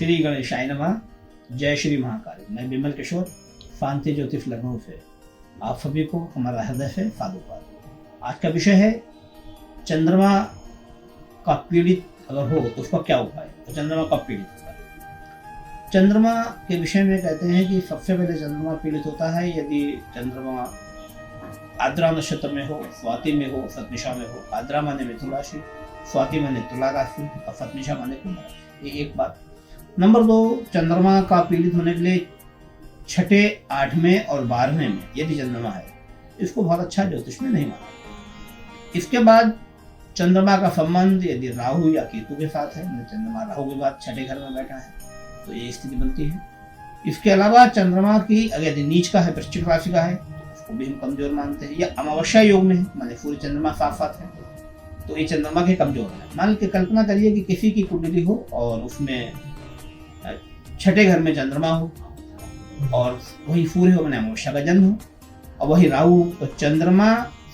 श्री गणेशाय नमः। जय श्री महाकाली। मैं विमल किशोर, शांति ज्योतिष लखनऊ से आप सभी को हमारा हृदय से साधुवाद। आज का विषय है चंद्रमा का पीड़ित अगर हो तो उसका क्या उपाय। तो चंद्रमा का पीड़ित होता है। चंद्रमा के विषय में कहते हैं कि सबसे पहले चंद्रमा पीड़ित होता है यदि चंद्रमा आद्रा नक्षत्र में हो, स्वाति में हो, सतनिशा में हो। आद्रा माने मिथुन राशि, स्वाति माने तुला राशि और सतनिशा माने कुंभ राशि। ये एक बात। नंबर 2, चंद्रमा का पीड़ित होने के लिए 6, 8वें और 12वें में यदि चंद्रमा है, इसको बहुत अच्छा ज्योतिष में नहीं माना। इसके बाद चंद्रमा का संबंध यदि राहु या केतु के साथ है, चंद्रमा राहु के बाद 6ठे घर में बैठा है तो ये स्थिति बनती है। इसके अलावा चंद्रमा की अगर यदि नीच का है, वृश्चिक राशि का है, उसको भी हम कमजोर मानते हैं। या अमावस्या योग में है, माने सूर्य चंद्रमा साथ साथ है, तो ये चंद्रमा के कमजोर है। मान के कल्पना करिए कि किसी की कुंडली हो और उसमें 6ठे घर में चंद्रमा हो और वही सूर्य हो, माने अमावस्या का जन्म हो, और वही राहु। तो चंद्रमा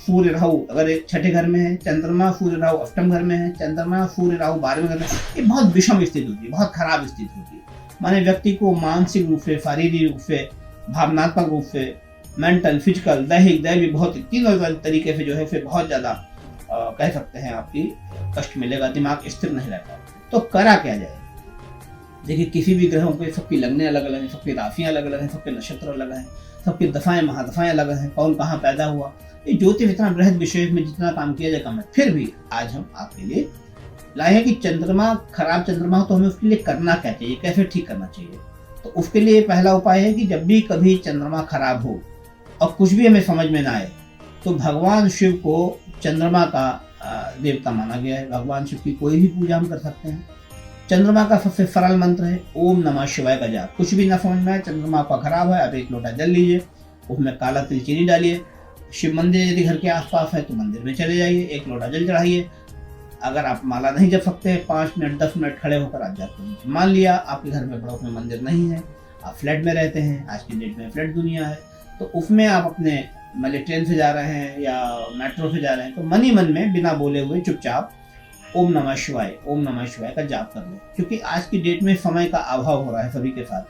सूर्य राहु अगर 6ठे घर में है, चंद्रमा सूर्य राहु 8वें घर में है, चंद्रमा सूर्य राहु 12वें घर में, ये बहुत विषम स्थिति होती है, बहुत खराब स्थिति होती है। माने व्यक्ति को मानसिक रूप से, शारीरिक रूप से, भावनात्मक रूप से, मेंटल, फिजिकल, दैहिक, दैविक, बहुत तीनों तरीके से जो है फिर बहुत ज्यादा कह सकते हैं आपकी कष्ट मिलेगा, दिमाग स्थिर नहीं रहता। तो करा क्या जाए। देखिए, किसी भी ग्रहों पे सबकी लगने अलग अलग हैं, सबकी राशियां अलग अलग हैं, सबके नक्षत्र अलग हैं, सबकी दफाएं महादफाएं अलग हैं, कौन कहाँ पैदा हुआ। ये ज्योतिष इतना बृहद विषय में जितना काम किया जाए कम है। फिर भी आज हम आपके लिए लाए हैं कि चंद्रमा खराब चंद्रमा हो तो हमें उसके लिए करना क्या चाहिए, कैसे ठीक करना चाहिए। तो उसके लिए पहला उपाय है कि जब भी कभी चंद्रमा खराब हो और कुछ भी हमें समझ में ना आए तो भगवान शिव को चंद्रमा का देवता माना गया है। भगवान शिव की कोई भी पूजा हम कर सकते हैं। चंद्रमा का सबसे सरल मंत्र है ओम नमः शिवाय का जाप। कुछ भी ना समझ में आए, चंद्रमा आपका खराब है, आप 1 लोटा जल लीजिए, उसमें काला तिल चीनी डालिए। शिव मंदिर यदि घर के आसपास है तो मंदिर में चले जाइए, 1 लोटा जल चढ़ाइए। अगर आप माला नहीं जप सकते, 5 मिनट 10 मिनट खड़े होकर आप जाप करिए। मान लिया आपके घर में पड़ोस में मंदिर नहीं है, आप फ्लैट में रहते हैं, आज की डेट में फ्लैट दुनिया है, तो उसमें आप अपने मान लीजिए ट्रेन से जा रहे हैं या मेट्रो से जा रहे हैं तो मन ही मन में बिना बोले हुए चुपचाप ओम नमः शिवाय का जाप कर लें। क्योंकि आज की डेट में समय का अभाव हो रहा है सभी के साथ,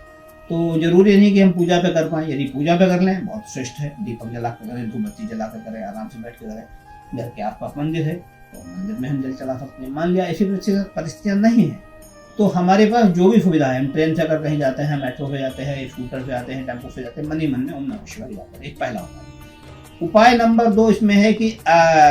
तो जरूरी नहीं कि हम पूजा पे कर पाएं। यदि पूजा पे कर लें बहुत श्रेष्ठ है, दीपक जला कर करें, धूपबत्ती जला कर करें, आराम से बैठ के करें। घर के आसपास मंदिर है तो मंदिर में हम जल चला सकते हैं। मान लिया ऐसी परिस्थितियां नहीं है तो हमारे पास जो भी सुविधा है, हम ट्रेन से अगर कहीं जाते हैं, मेट्रो से जाते हैं, स्कूटर से जाते हैं, टेम्पो से जाते हैं, मन ही मन में ओम नमः शिवाय जाप करें। एक पहला उपाय। नंबर 2 इसमें है कि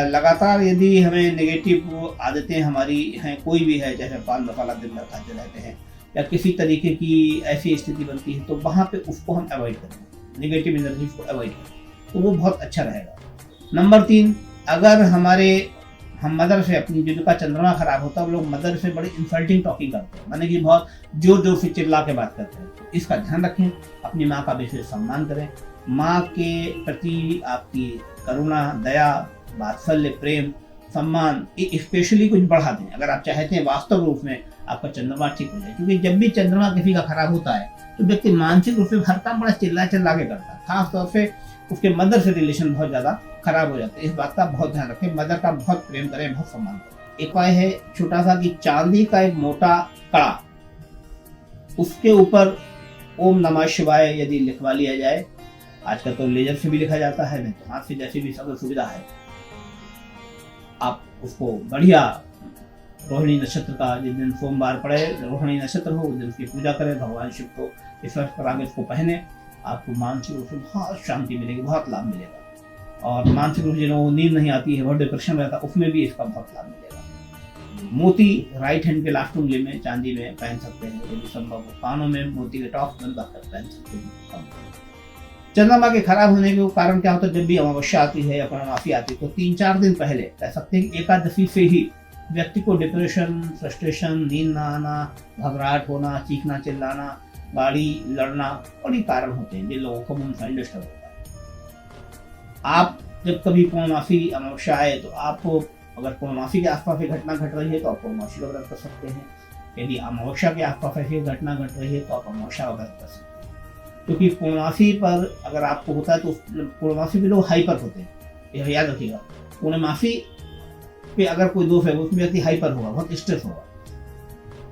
लगातार यदि हमें नेगेटिव आदतें हमारी हैं, कोई भी है, जैसे पान मसाला दिन भर खाते रहते हैं या किसी तरीके की ऐसी स्थिति बनती है तो वहाँ पे उसको हम अवॉइड करें, नेगेटिव एनर्जी को अवॉइड करें तो वो बहुत अच्छा रहेगा। नंबर 3, अगर हम मदर से अपनी जिनका चंद्रमा खराब होता है वो लोग मदर से बड़ी इंसल्टिंग टॉकिंग करते हैं, माने कि बहुत जोर जोर से चिल्ला के बात करते हैं। तो इसका ध्यान रखें, अपनी माँ का विशेष सम्मान करें। माँ के प्रति आपकी करुणा, दया, वात्सल्य, प्रेम, सम्मान ये स्पेशली कुछ बढ़ा दें अगर आप चाहते हैं वास्तव रूप में आपका चंद्रमा ठीक हो जाए। क्योंकि जब भी चंद्रमा किसी का खराब होता है तो व्यक्ति मानसिक रूप से हर काम बड़ा चिल्ला के करता है, खासतौर से उसके मदर से रिलेशन बहुत ज्यादा खराब हो जाते हैं। इस बात का बहुत ध्यान रखें, मदर का बहुत प्रेम करें, बहुत सम्मान करें। एक उपाय है छोटा सा कि चांदी का एक मोटा कड़ा, उसके ऊपर ओम नमः शिवाय यदि लिखवा लिया जाए, आजकल तो लेजर से भी लिखा जाता है, नहीं तो हाथ से, जैसी भी सब सुविधा है, आप उसको बढ़िया रोहिणी नक्षत्र का जिस दिन सोमवार पड़े, रोहिणी नक्षत्र हो, उस दिन उसकी पूजा करें, भगवान शिव को स्पर्श करा के उसको पहने, आपको मानसिक रूप से बहुत शांति मिलेगी, बहुत लाभ मिलेगा। और मानसिक रूप से जिन्होंने नींद नहीं आती है, बहुत डिप्रेशन रहता है, उसमें भी इसका बहुत लाभ मिलेगा। मोती राइट हैंड के लास्ट उंगली में चांदी में पहन सकते हैं यदि संभव हो। कानों में मोती के टॉप बंद कर पहन सकते हैं। चंद्रमा के खराब होने के कारण क्या होता है, जब भी अमावस्या आती है या पूर्णमासी आती है तो 3-4 दिन पहले कह सकते हैं कि एकादशी से ही व्यक्ति को डिप्रेशन, फ्रस्ट्रेशन, नींद ना आना, घबराहट होना, चीखना चिल्लाना, गाड़ी लड़ना बड़ी कारण होते हैं जिन लोगों को मूड साइड डिस्टर्ब होता है। आप जब कभी पूर्णमासी अमावस्या आए तो आप अगर पूर्णमासी के आसपास घटना घट रही है तो आप पूर्णमासी का व्रत कर सकते हैं। यदि अमावस्या के आसपास ऐसी घटना घट रही है तो आप अमावस्या का व्रत कर सकते हैं। क्योंकि पूर्णमासी पर अगर आपको होता है तो पूर्णमासी पे लोग हाइपर होते हैं, यह याद रखिएगा। पूर्णमासी पे अगर कोई दोष है उसमें व्यक्ति हाइपर होगा, बहुत स्ट्रेस होगा।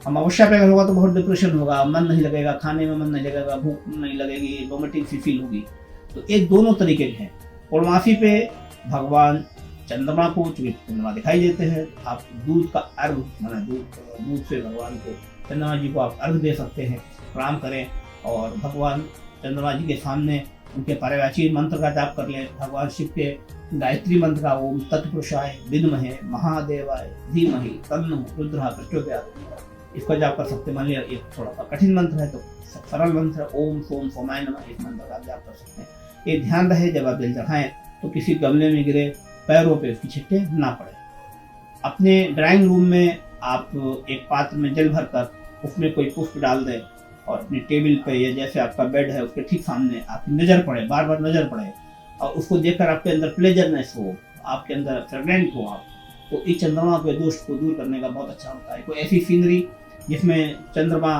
अमावस्या पे अगर होगा तो बहुत डिप्रेशन होगा, मन नहीं लगेगा, खाने में मन नहीं लगेगा, भूख नहीं लगेगी, वोमिटिंग सी फील होगी। तो एक दोनों तरीके के हैं। पूर्णमासी पे भगवान चंद्रमा को, चूंकि चंद्रमा दिखाई देते हैं, आप दूध का अर्घ माना दूध से भगवान को, चंद्रमा जी को आप अर्घ दे सकते हैं, प्रणाम करें और भगवान चंद्रमा जी के सामने उनके पर्यायवाची मंत्र का जाप कर लें। भगवान शिव के गायत्री मंत्र का ओम तत्पुरुषाय विद्महे महादेवाय धीमहि तन्नो रुद्रः प्रचोदयात्, इसका जाप कर सकते हैं। मान लिया एक थोड़ा सा कठिन मंत्र है तो सरल मंत्र ओम सोम सोमाय नमः, इस मंत्र का जाप कर सकते हैं। ये ध्यान रहे जब आप जल चढ़ाएं तो किसी गमले में गिरे पैरों पे उसकी छिट्टे ना पड़े। अपने ड्राइंग रूम में आप एक पात्र में जल भरकर उसमें कोई पुष्प डाल दें और अपनी टेबल पे या जैसे आपका बेड है उसके ठीक सामने आपकी नज़र पड़े, बार बार नज़र पड़े और उसको देखकर आपके अंदर प्लेजरनेस हो, आपके अंदर फ्रेगनेंट हो आप, तो इस चंद्रमा के दोष को दूर करने का बहुत अच्छा होता है। कोई ऐसी सीनरी जिसमें चंद्रमा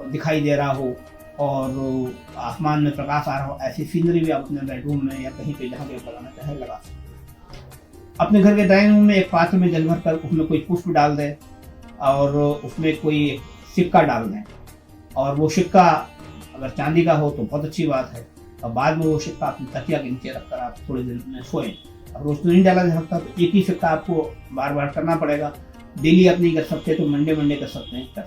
दिखाई दे रहा हो और आसमान में प्रकाश आ रहा हो, ऐसी सीनरी भी आप अपने बेडरूम में या कहीं पे जहाँ पे लगाना चाहे लगा सकते हैं। अपने घर के ड्राइंग रूम में एक पात्र में जल भर कर उसमें कोई पुष्प डाल दें और उसमें कोई सिक्का डाल दें, और वो सिक्का अगर चांदी का हो तो बहुत अच्छी बात है, और बाद में वो सिक्का अपनी तकिया के नीचे रखकर आप थोड़े दिन में सोएं। अब रोज तो नहीं डाला जा सकता, तो एक ही सिक्का आपको बार बार करना पड़ेगा। डेली आप नहीं कर सकते तो मंडे कर सकते हैं।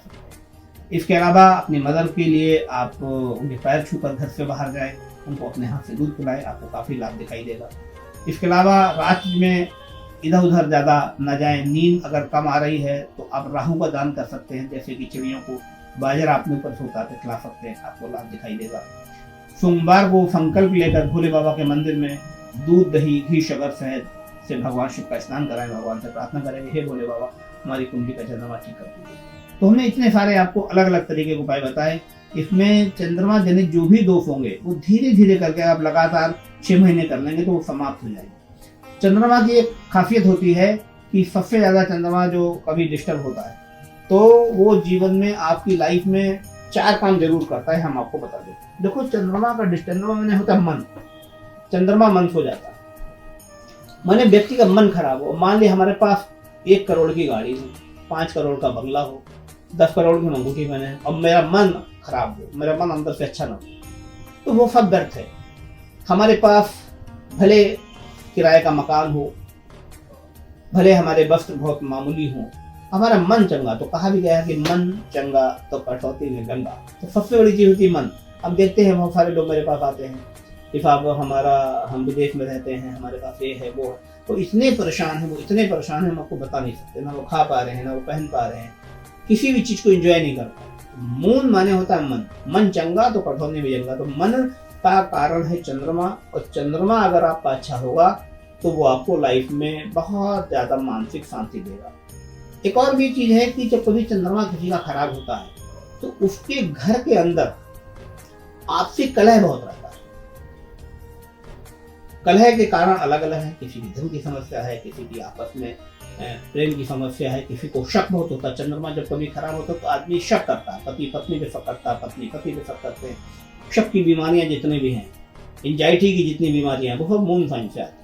इसके अलावा अपनी मदर के लिए आप उनके पैर छूकर घर से बाहर जाएं, उनको अपने हाथ से दूध पिलाएं, आपको काफ़ी लाभ दिखाई देगा। इसके अलावा रात में इधर उधर ज़्यादा न जाएं। नींद अगर कम आ रही है तो आप राहु का दान कर सकते हैं, जैसे कि चिड़ियों को बाजरा अपने ऊपर से उतार के खिला सकते हैं, आपको लाभ दिखाई देगा। सोमवार को संकल्प लेकर भोले बाबा के मंदिर में दूध दही घी शक्कर शहद से भगवान शिव का स्नान कराएं, भगवान से प्रार्थना करें, हे भोले बाबा हमारी कुंडली का चंद्रमा ठीक कर दीजिए। तो हमने इतने सारे आपको अलग अलग तरीके के उपाय बताए। इसमें चंद्रमा जनित जो भी दोष होंगे वो धीरे धीरे करके आप लगातार 6 महीने कर लेंगे तो वो समाप्त हो जाएंगे। चंद्रमा की एक खासियत होती है कि सबसे ज्यादा चंद्रमा जो कभी डिस्टर्ब होता है तो वो जीवन में आपकी लाइफ में 4 काम जरूर करता है, हम आपको बता दें। देखो चंद्रमा का चंद्रमा मैंने होता है मन, चंद्रमा मन हो जाता है, माने व्यक्ति का मन खराब हो। मान लिया हमारे पास 1 करोड़ की गाड़ी हो, 5 करोड़ का बंगला हो, 10 करोड़ की अंगूठी पहने और मेरा मन खराब हो, मेरा मन अंदर से अच्छा ना हो, तो वो सब व्यर्थ है। हमारे पास भले किराए का मकान हो, भले हमारे वस्त्र बहुत मामूली हो, हमारा मन चंगा, तो कहा भी गया है कि मन चंगा तो कटौती में गंगा। तो सबसे बड़ी चीज होती है मन। अब देखते हैं बहुत सारे लोग मेरे पास आते हैं कि साहब हम विदेश में रहते हैं, हमारे पास ये है वो है, तो इतने परेशान है, वो इतने परेशान है, हम आपको बता नहीं सकते। ना वो खा पा रहे हैं, ना वो पहन पा रहे हैं, किसी भी चीज को एंजॉय नहीं कर पा। मून माने होता है मन, मन चंगा तो कठौती में जंगा। तो मन का कारण है चंद्रमा, और चंद्रमा अगर आपका अच्छा होगा तो वो आपको लाइफ में बहुत ज्यादा मानसिक शांति देगा। एक और भी चीज है कि जब कभी चंद्रमा किसी का खराब होता है तो उसके घर के अंदर आपसी कलह बहुत रहता है। कलह के कारण अलग अलग है, किसी की धन की समस्या है, किसी की आपस में प्रेम की समस्या है, किसी को शक बहुत होता है। चंद्रमा जब कभी खराब होता है तो आदमी शक करता है, पति पत्नी पे शक करता है, पत्नी पति पे शक करते हैं। शक की बीमारियां जितने भी हैं, एंजाइटी की जितनी बीमारियां हैं, वो सब मून साइन से आती है।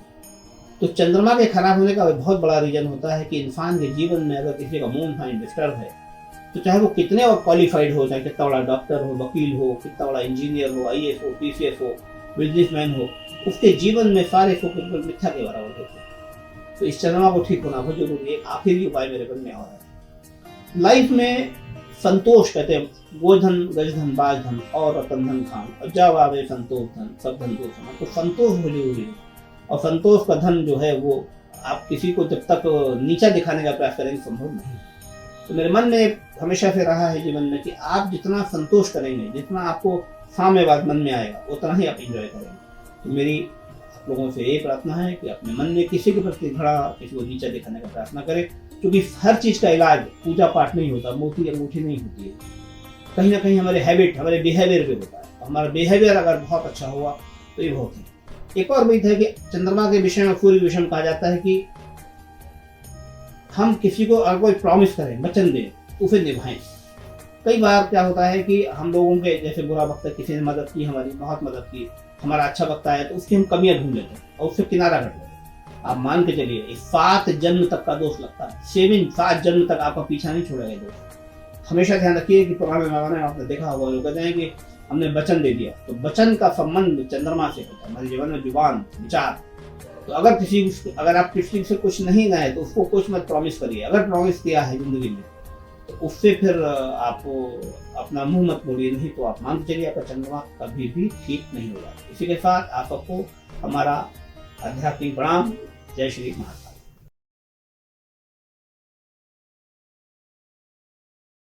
तो चंद्रमा के खराब होने का बहुत बड़ा रीजन होता है कि इंसान के जीवन में अगर किसी का मून साइन डिस्टर्ब है तो चाहे वो कितने और क्वालिफाइड हो, चाहे कितना बड़ा डॉक्टर हो, वकील हो, कितना बड़ा इंजीनियर हो, IAS हो, PCS हो, बिजनेसमैन हो, उसके जीवन में सारे सुख बिल्कुल मिथ्या के बराबर होते हैं। तो इस चंद्रमा को ठीक होना बहुत जरूरी है। आखिरी उपाय मेरे मन में आ रहा है, लाइफ में संतोष कहते हैं, गोधन गजधन बाजधन और रतन धन खान, और जब आवे संतोष धन सब धन को समान। तो संतोष बहुत जरूरी है, और संतोष का धन जो है वो आप किसी को जब तक नीचा दिखाने का प्रयास करेंगे संभव नहीं। तो मेरे मन में हमेशा से रहा है जीवन में कि आप जितना संतोष करेंगे, जितना आपको साम्यवाद मन में आएगा, उतना ही आप एंजॉय करेंगे। तो मेरी आप लोगों से ये प्रार्थना है कि अपने मन में किसी के प्रति घड़ा, किसी को नीचा दिखाने का प्रयास न करें, क्योंकि हर चीज का इलाज पूजा पाठ नहीं होता, मोती अंगूठी नहीं होती है। कहीं ना कहीं हमारे हैबिट, हमारे बिहेवियर पे होता है। हमारा बिहेवियर अगर बहुत अच्छा हुआ तो ये बहुत है। एक और बात है कि चंद्रमा के विषय में, सूर्य विषय में कहा जाता है कि हम किसी को अगर कोई प्रॉमिस करें, वचन दें, तो उसे निभाएं। कई बार क्या होता है कि हम लोगों के जैसे बुरा वक्त है, किसी ने मदद की, हमारी बहुत मदद की, हमारा अच्छा वक्त आया तो उसकी हम कमियां ढूंढ लेते हैं और उससे किनारा कर लेते हैं। आप मान के चलिए 7 जन्म तक का दोष लगता है, 7 जन्म तक आपका पीछा नहीं छोड़ेगा दोस्त। हमेशा ध्यान रखिए कि पुराने जमाने में आपने देखा होगा, लोग कहते हैं कि हमने वचन दे दिया, तो वचन का संबंध चंद्रमा से होता है हमारे जीवन में, जुबान, विचार। तो अगर आप किसी से कुछ नहीं गए तो उसको कुछ मत प्रॉमिस करिए। अगर प्रॉमिस किया है जिंदगी में तो उससे फिर आप अपना मुंह मत मोड़िए, नहीं तो आप मान के चलिए आपका चंद्रमा कभी भी ठीक नहीं होगा। इसी के साथ आप सबको हमारा आध्यात्मिक प्रणाम। जय श्री महाकाल।